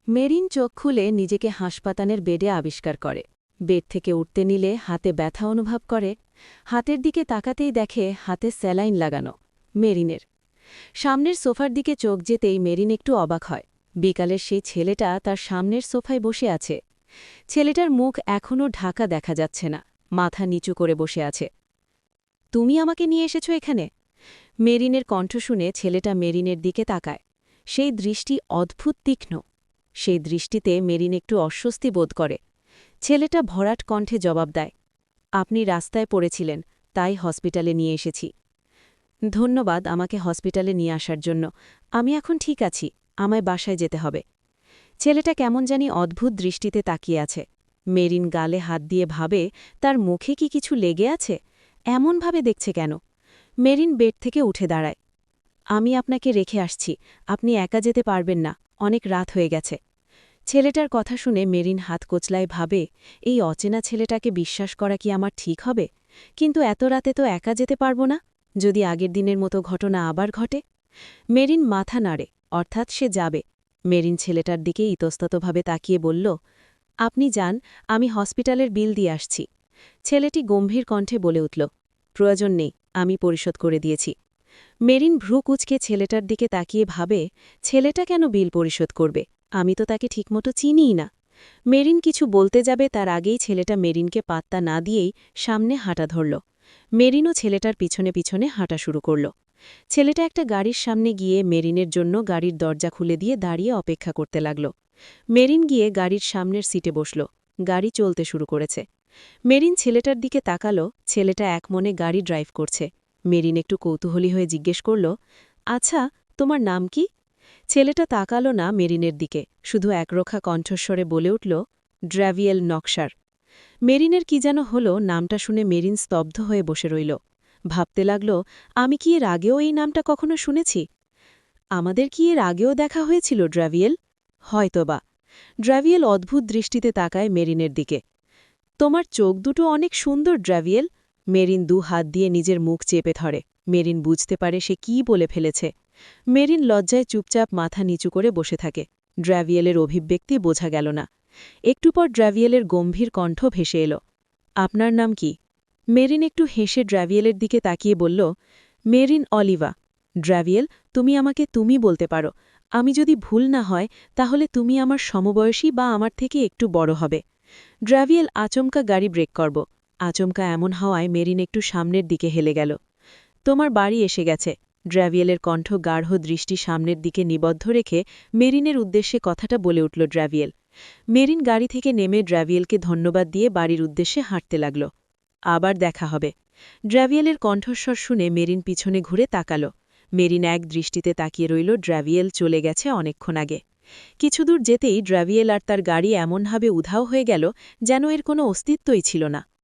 Marine চোখ খুলে নিজেকে হাসপাতালের বেডে আবিষ্কার করে। বেড থেকে উঠতে নিলে হাতে ব্যথা অনুভব করে। হাতের দিকে তাকাতেই দেখে হাতে স্যালাইন লাগানো মেরিনের। সামনের সোফার দিকে চোখ যেতেই মেরিন একটু অবাক হয়। বিকালের সেই ছেলেটা তার সামনের সোফায় বসে আছে। ছেলেটার মুখ এখনও ঢাকা দেখা যাচ্ছে না, মাথা নিচু করে বসে আছে। তুমি আমাকে নিয়ে এসেছ এখানে? মেরিনের কণ্ঠ শুনে ছেলেটা মেরিনের দিকে তাকায়। সেই দৃষ্টি অদ্ভুত তীক্ষ্ণ। সেই দৃষ্টিতে মেরিন একটু অস্বস্তি বোধ করে। ছেলেটা ভরাট কণ্ঠে জবাব দেয়, আপনি রাস্তায় পড়েছিলেন, তাই হসপিটালে নিয়ে এসেছি। ধন্যবাদ আমাকে হসপিটালে নিয়ে আসার জন্য। আমি এখন ঠিক আছি, আমায় বাসায় যেতে হবে। ছেলেটা কেমন জানি অদ্ভুত দৃষ্টিতে তাকিয়ে আছে। মেরিন গালে হাত দিয়ে ভাবে তার মুখে কি কিছু লেগে আছে। এমনভাবে দেখছে কেন? মেরিন বেড থেকে উঠে দাঁড়ায়। আমি আপনাকে রেখে আসছি, আপনি একা যেতে পারবেন না, অনেক রাত হয়ে গেছে। ছেলেটার কথা শুনে মেরিন হাত কোচলায় ভাবে, এই অচেনা ছেলেটাকে বিশ্বাস করা কি আমার ঠিক হবে? কিন্তু এত রাতে তো একা যেতে পারব না, যদি আগের দিনের মতো ঘটনা আবার ঘটে। মেরিন মাথা নাড়ে, অর্থাৎ সে যাবে। মেরিন ছেলেটার দিকে ইতস্ততভাবে তাকিয়ে বলল, আপনি যান, আমি হসপিটালের বিল দিয়ে আসছি। ছেলেটি গম্ভীর কণ্ঠে বলে উঠল, প্রয়োজন নেই, আমি পরিশোধ করে দিয়েছি। মেরিন ভ্রু কুঁচকে ছেলেটার দিকে তাকিয়ে ভাবে, ছেলেটা কেন বিল পরিশোধ করবে? আমি তো তাকে ঠিকমতো চিনিই না। মেরিন কিছু বলতে যাবে তার আগেই ছেলেটা মেরিনকে পাত্তা না দিয়েই সামনে হাঁটা ধরল। মেরিনও ছেলেটার পিছনে পিছনে হাঁটা শুরু করল। ছেলেটা একটা গাড়ির সামনে গিয়ে মেরিনের জন্য গাড়ির দরজা খুলে দিয়ে দাঁড়িয়ে অপেক্ষা করতে লাগল। মেরিন গিয়ে গাড়ির সামনের সিটে বসল। গাড়ি চলতে শুরু করেছে। মেরিন ছেলেটার দিকে তাকালো, ছেলেটা একমনে গাড়ি ড্রাইভ করছে। মেরিন একটু কৌতূহলী হয়ে জিজ্ঞেস করল, আচ্ছা, তোমার নাম কি? ছেলেটা তাকালো না মেরিনের দিকে, শুধু একরোখা কণ্ঠস্বরে বলে উঠল, ড্র্যাভিয়েল নকশার। মেরিনের কি যেন হল, নামটা শুনে মেরিন স্তব্ধ হয়ে বসে রইল। ভাবতে লাগল, আমি কি এর আগেও এই নামটা কখনো শুনেছি? আমাদের কি এর আগেও দেখা হয়েছিল ড্র্যাভিয়েল? হয়তোবা। ড্র্যাভিয়েল অদ্ভুত দৃষ্টিতে তাকায় মেরিনের দিকে। তোমার চোখ দুটো অনেক সুন্দর ড্র্যাভিয়েল। মেরিন হাত দিয়ে নিজের মুখ চেপে ধরে। মেরিন বুঝতে পারে সে কী বলে ফেলেছে। মেরিন লজ্জায় চুপচাপ মাথা নিচু করে বসে থাকে। ড্র্যাভিয়েলের অভিব্যক্তি বোঝা গেল না। একটু পর ড্র্যাভিয়েলের গম্ভীর কণ্ঠ ভেসে এল, আপনার নাম কি? মেরিন একটু হেসে ড্র্যাভিয়েলের দিকে তাকিয়ে বলল, মেরিন অলিভা। ড্র্যাভিয়েল, তুমি আমাকে তুমি বলতে পারো। আমি যদি ভুল না হয় তাহলে তুমি আমার সমবয়সী বা আমার থেকে একটু বড় হবে। ড্র্যাভিয়েল আচমকা গাড়ি ব্রেক করব। আচমকা এমন হওয়ায় মেরিন একটু সামনের দিকে হেলে গেল। তোমার বাড়ি এসে গেছে। ড্র্যাভিয়েলের কণ্ঠ গাঢ় দৃষ্টি সামনের দিকে নিবদ্ধ রেখে মেরিনের উদ্দেশ্যে কথাটা বলে উঠল ড্র্যাভিয়েল। মেরিন গাড়ি থেকে নেমে ড্র্যাভিয়েলকে ধন্যবাদ দিয়ে বাড়ির উদ্দেশ্যে হাঁটতে লাগল। আবার দেখা হবে। ড্র্যাভিয়েলের কণ্ঠস্বর শুনে মেরিন পিছনে ঘুরে তাকাল। মেরিন এক দৃষ্টিতে তাকিয়ে রইল। ড্র্যাভিয়েল চলে গেছে অনেকক্ষণ আগে। কিছুদূর যেতেই ড্র্যাভিয়েল আর তার গাড়ি এমনভাবে উধাও হয়ে গেল যেন এর কোনো অস্তিত্বই ছিল না।